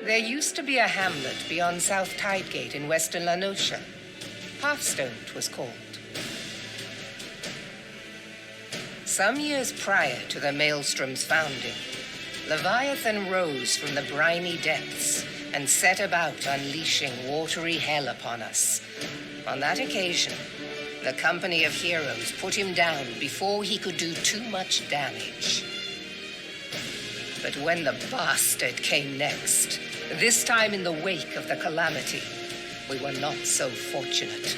There used to be a hamlet beyond South Tidegate in western Lanosha. Hearthstone, 'twas called. Some years prior to the Maelstrom's founding, Leviathan rose from the briny depths and set about unleashing watery hell upon us. On that occasion, the company of heroes put him down before he could do too much damage. But when the bastard came next, this time in the wake of the calamity, we were not so fortunate.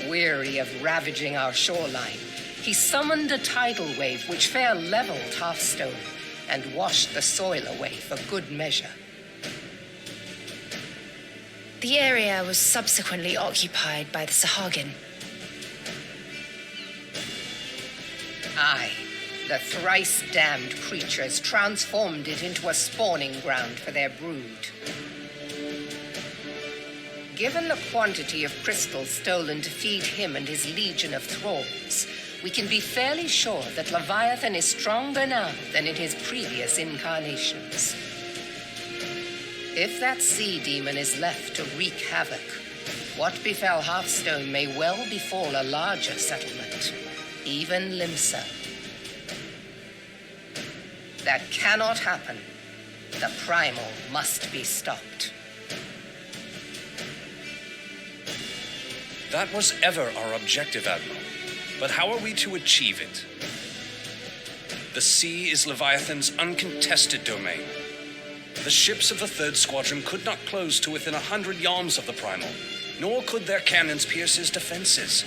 Weary of ravaging our shoreline, he summoned a tidal wave which fair leveled Hearthstone and washed the soil away for good measure. The area was subsequently occupied by the Sahagin. Aye, the thrice-damned creatures transformed it into a spawning ground for their brood. Given the quantity of crystals stolen to feed him and his legion of thralls, we can be fairly sure that Leviathan is stronger now than in his previous incarnations. If that sea demon is left to wreak havoc, what befell Hearthstone may well befall a larger settlement, even Limsa. That cannot happen. The primal must be stopped. That was ever our objective, Admiral. But how are we to achieve it? The sea is Leviathan's uncontested domain. The ships of the 3rd Squadron could not close to within 100 yards of the primal, nor could their cannons pierce his defenses.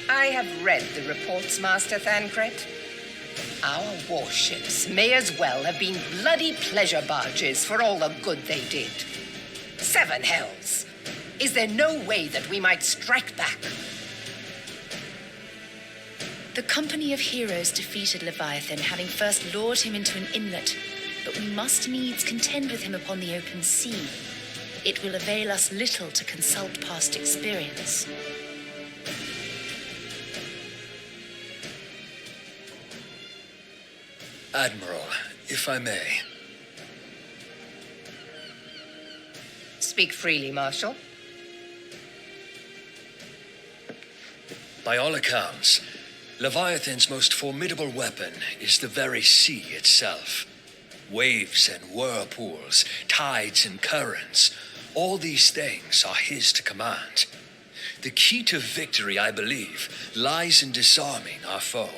I have read the reports, Master Thancred. Our warships may as well have been bloody pleasure barges for all the good they did. 7 hells! Is there no way that we might strike back? The company of heroes defeated Leviathan, having first lured him into an inlet, but we must needs contend with him upon the open sea. It will avail us little to consult past experience. Admiral, if I may. Speak freely, Marshal. By all accounts, Leviathan's most formidable weapon is the very sea itself. Waves and whirlpools, tides and currents, all these things are his to command. The key to victory, I believe, lies in disarming our foe.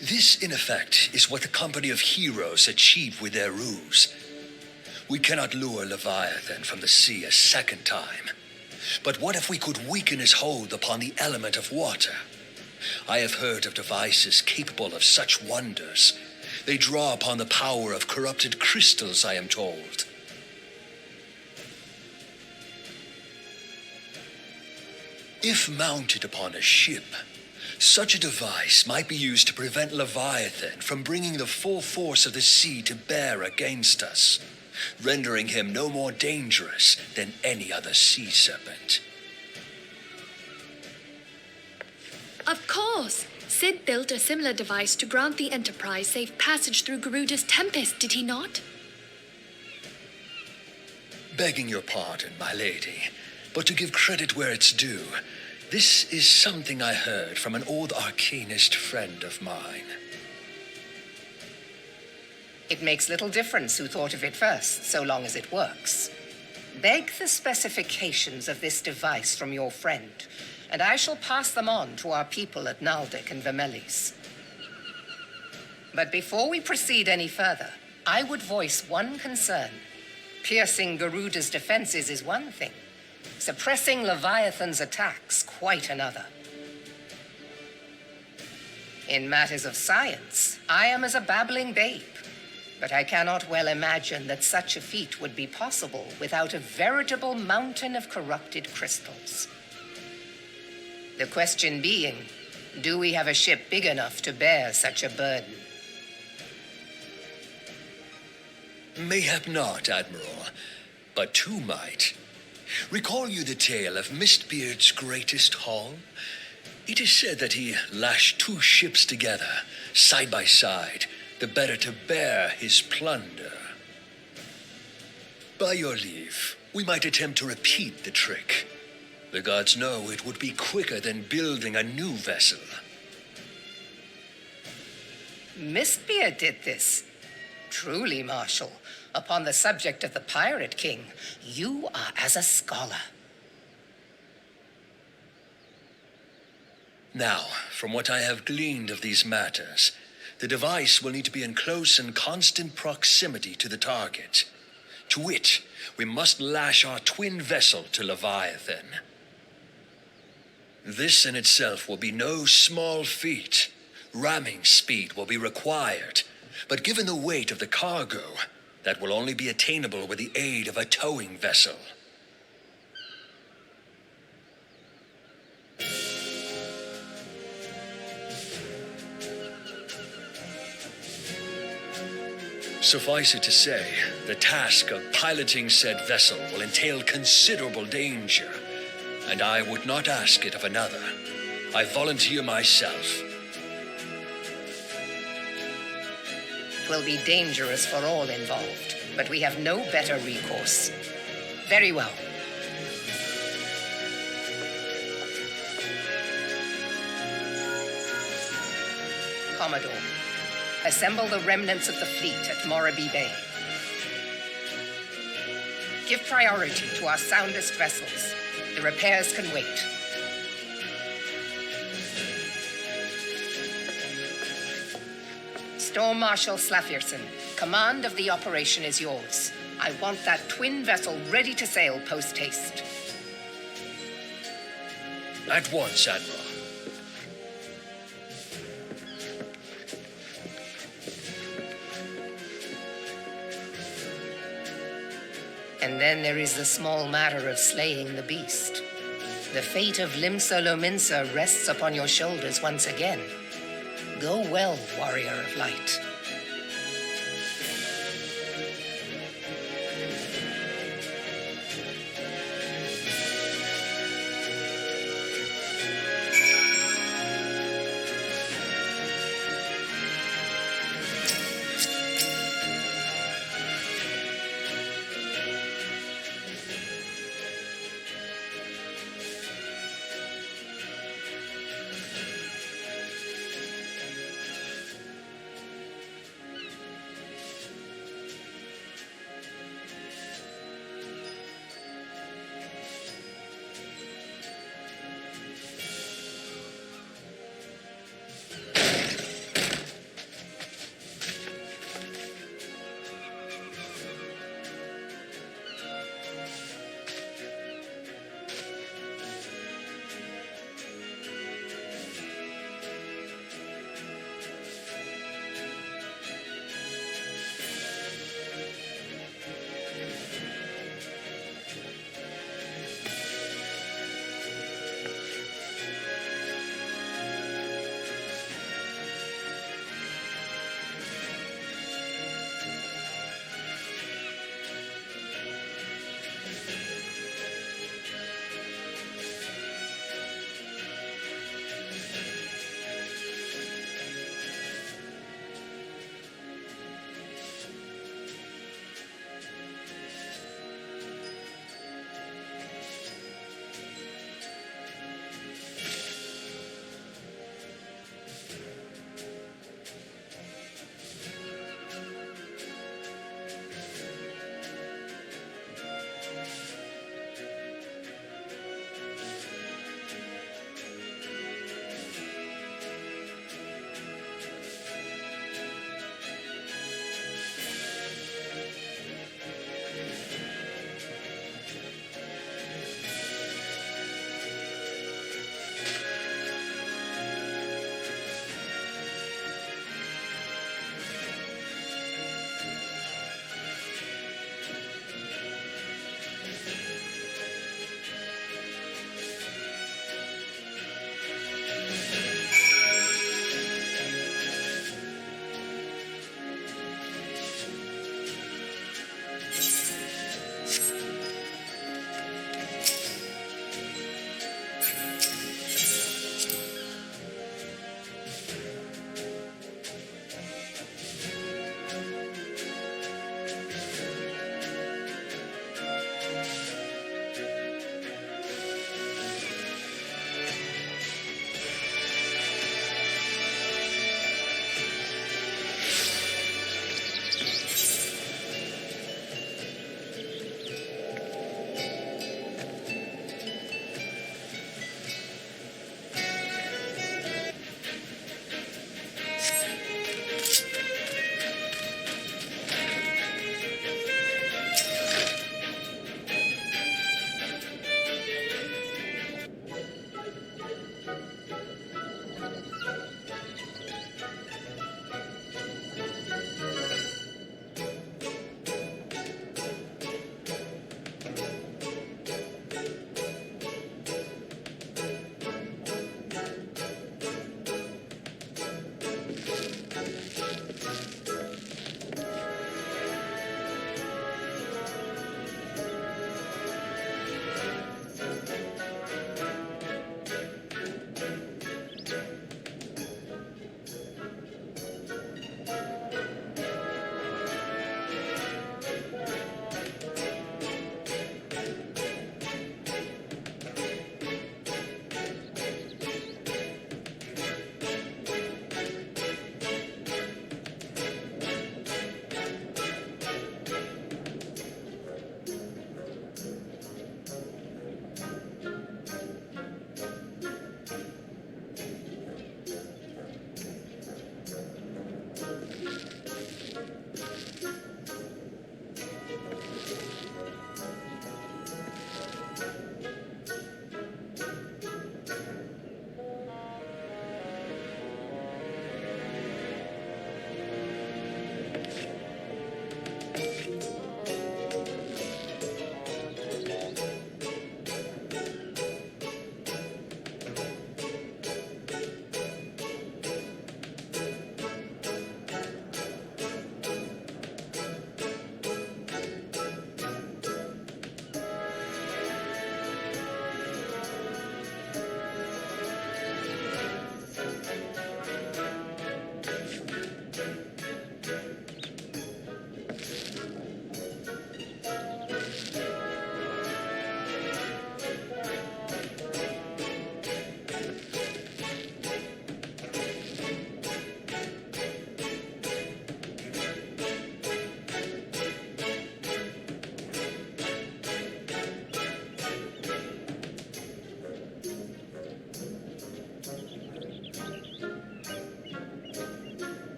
This, in effect, is what the company of heroes achieved with their ruse. We cannot lure Leviathan from the sea a second time. But what if we could weaken his hold upon the element of water? I have heard of devices capable of such wonders. They draw upon the power of corrupted crystals, I am told. If mounted upon a ship, such a device might be used to prevent Leviathan from bringing the full force of the sea to bear against us, rendering him no more dangerous than any other sea serpent. Of course. Sid built a similar device to grant the Enterprise safe passage through Garuda's Tempest, did he not? Begging your pardon, my lady, but to give credit where it's due, this is something I heard from an old arcanist friend of mine. It makes little difference who thought of it first, so long as it works. Beg the specifications of this device from your friend, and I shall pass them on to our people at Naldic and Vermelis. But before we proceed any further, I would voice one concern. Piercing Garuda's defenses is one thing. Suppressing Leviathan's attacks, quite another. In matters of science, I am as a babbling babe, but I cannot well imagine that such a feat would be possible without a veritable mountain of corrupted crystals. The question being, do we have a ship big enough to bear such a burden? Mayhap not, Admiral, but two might. Recall you the tale of Mistbeard's greatest haul? It is said that he lashed two ships together, side by side, the better to bear his plunder. By your leave, we might attempt to repeat the trick. The gods know it would be quicker than building a new vessel. Mistbeard did this. Truly, Marshal, upon the subject of the Pirate King, you are as a scholar. Now, from what I have gleaned of these matters, the device will need to be in close and constant proximity to the target. To wit, we must lash our twin vessel to Leviathan. This in itself will be no small feat. Ramming speed will be required, but given the weight of the cargo, that will only be attainable with the aid of a towing vessel. Suffice it to say, the task of piloting said vessel will entail considerable danger, and I would not ask it of another. I volunteer myself. 'Twill be dangerous for all involved, but we have no better recourse. Very well. Commodore, assemble the remnants of the fleet at Morabee Bay. Give priority to our soundest vessels. The repairs can wait. Storm Marshal Slafierson, command of the operation is yours. I want that twin vessel ready to sail post-haste. At once, Admiral. And then there is the small matter of slaying the beast. The fate of Limsa Lominsa rests upon your shoulders once again. Go well, warrior of light.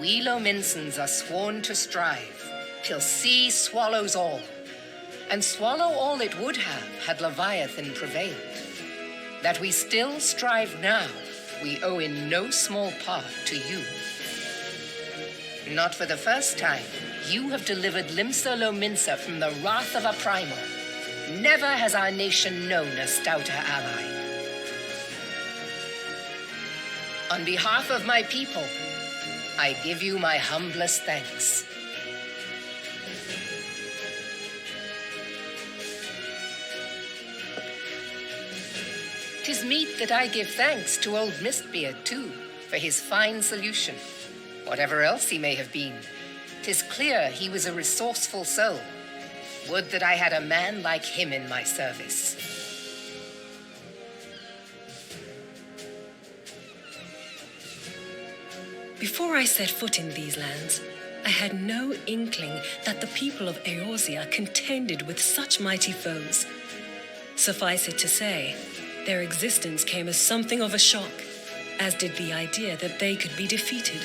we Lominsons are sworn to strive till sea swallows all, and swallow all it would have had Leviathan prevailed. That we still strive now, we owe in no small part to you. Not for the first time, you have delivered Limsa Lominsa from the wrath of a primal. Never has our nation known a stouter ally. On behalf of my people, I give you my humblest thanks. 'Tis meet that I give thanks to old Mistbeard, too, for his fine solution. Whatever else he may have been, 'tis clear he was a resourceful soul. Would that I had a man like him in my service. Before I set foot in these lands, I had no inkling that the people of Eorzea contended with such mighty foes. Suffice it to say, their existence came as something of a shock, as did the idea that they could be defeated.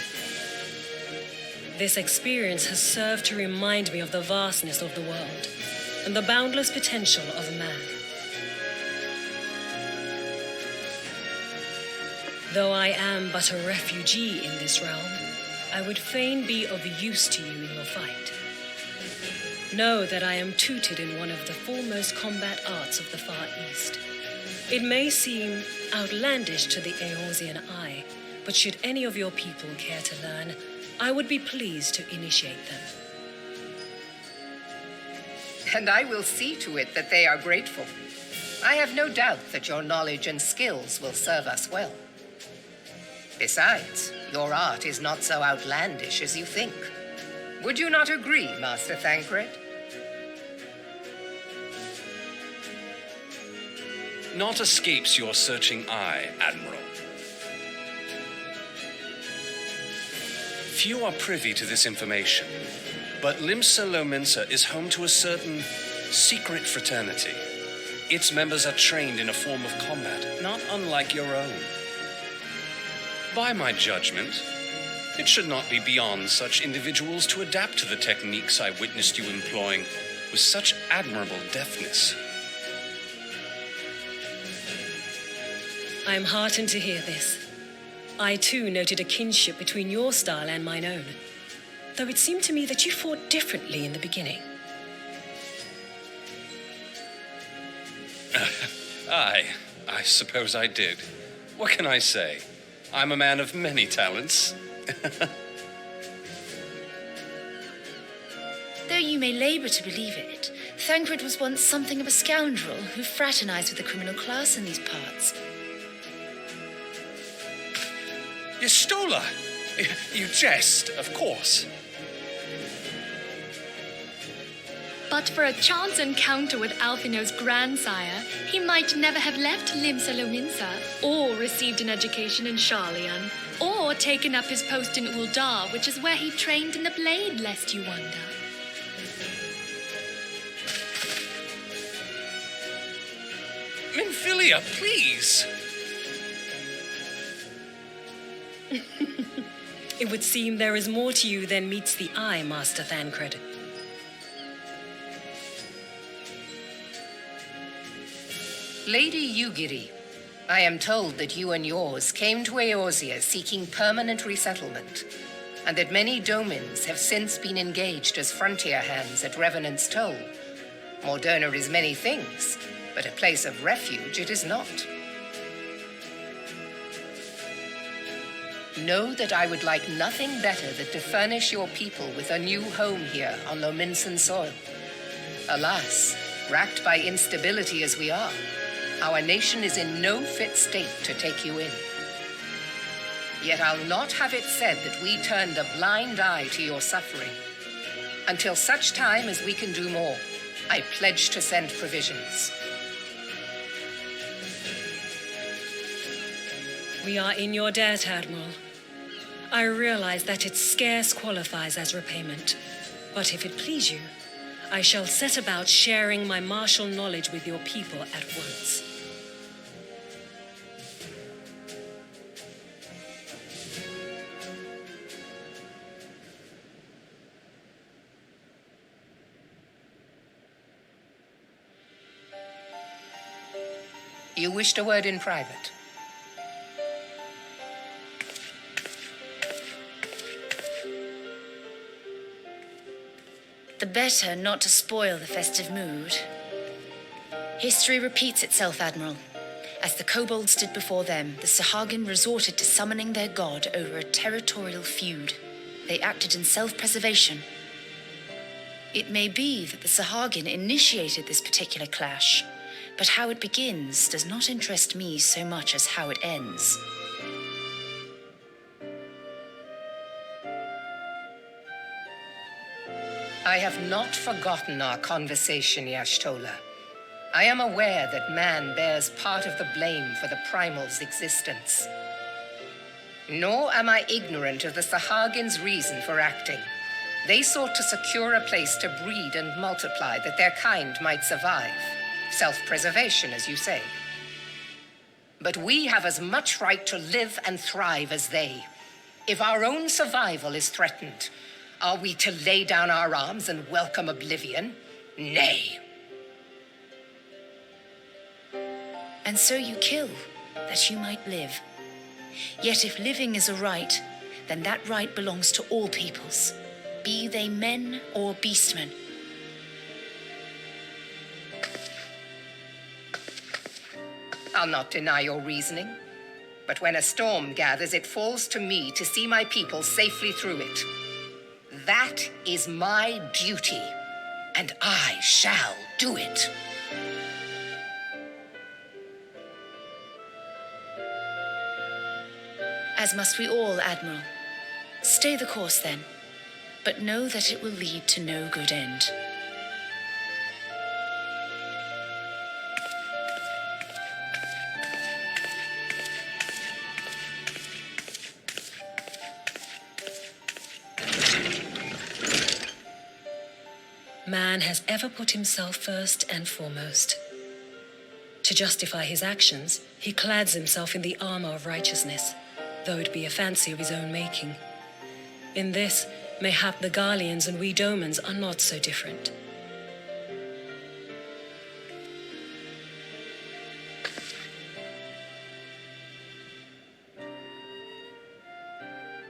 This experience has served to remind me of the vastness of the world and the boundless potential of man. Though I am but a refugee in this realm, I would fain be of use to you in your fight. Know that I am tutored in one of the foremost combat arts of the Far East. It may seem outlandish to the Eorzean eye, but should any of your people care to learn, I would be pleased to initiate them. And I will see to it that they are grateful. I have no doubt that your knowledge and skills will serve us well. Besides, your art is not so outlandish as you think. Would you not agree, Master Thancred? Naught escapes your searching eye, Admiral. Few are privy to this information, but Limsa Lominsa is home to a certain secret fraternity. Its members are trained in a form of combat, not unlike your own. By my judgment, it should not be beyond such individuals to adapt to the techniques I witnessed you employing with such admirable deftness. I am heartened to hear this. I too noted a kinship between your style and mine own, though it seemed to me that you fought differently in the beginning. I suppose I did. What can I say? I'm a man of many talents. Though you may labor to believe it, Thancred was once something of a scoundrel who fraternized with the criminal class in these parts. Yestola! You jest, of course. But for a chance encounter with Alphino's grandsire, he might never have left Limsa Lominsa, or received an education in Sharlayan, or taken up his post in Uldar, which is where he trained in the blade, lest you wonder. Minfilia, please! It would seem there is more to you than meets the eye, Master Thancred. Lady Yugiri, I am told that you and yours came to Eorzea seeking permanent resettlement, and that many domins have since been engaged as frontier hands at Revenant's Toll. Morderna is many things, but a place of refuge it is not. Know that I would like nothing better than to furnish your people with a new home here on Lominsan soil. Alas, racked by instability as we are, our nation is in no fit state to take you in. Yet I'll not have it said that we turned a blind eye to your suffering. Until such time as we can do more, I pledge to send provisions. We are in your debt, Admiral. I realize that it scarce qualifies as repayment, but if it please you, I shall set about sharing my martial knowledge with your people at once. You wished a word in private. The better not to spoil the festive mood. History repeats itself, Admiral. As the kobolds did before them, the Sahagin resorted to summoning their god over a territorial feud. They acted in self-preservation. It may be that the Sahagin initiated this particular clash, but how it begins does not interest me so much as how it ends. I have not forgotten our conversation, Yashtola. I am aware that man bears part of the blame for the Primal's existence. Nor am I ignorant of the Sahagin's reason for acting. They sought to secure a place to breed and multiply that their kind might survive. Self-preservation, as you say. But we have as much right to live and thrive as they. If our own survival is threatened, are we to lay down our arms and welcome oblivion? Nay. And so you kill, that you might live. Yet if living is a right, then that right belongs to all peoples, be they men or beastmen. I'll not deny your reasoning, but when a storm gathers, it falls to me to see my people safely through it. That is my duty, and I shall do it. As must we all, Admiral. Stay the course, then, but know that it will lead to no good end. Man has ever put himself first and foremost. To justify his actions, he clads himself in the armor of righteousness, though it be a fancy of his own making. In this, mayhap the Garleans and we Domans are not so different.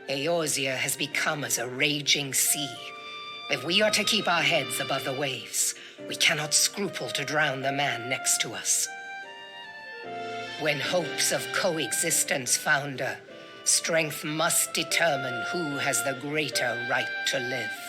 Eorzea has become as a raging sea. If we are to keep our heads above the waves, we cannot scruple to drown the man next to us. When hopes of coexistence founder, strength must determine who has the greater right to live.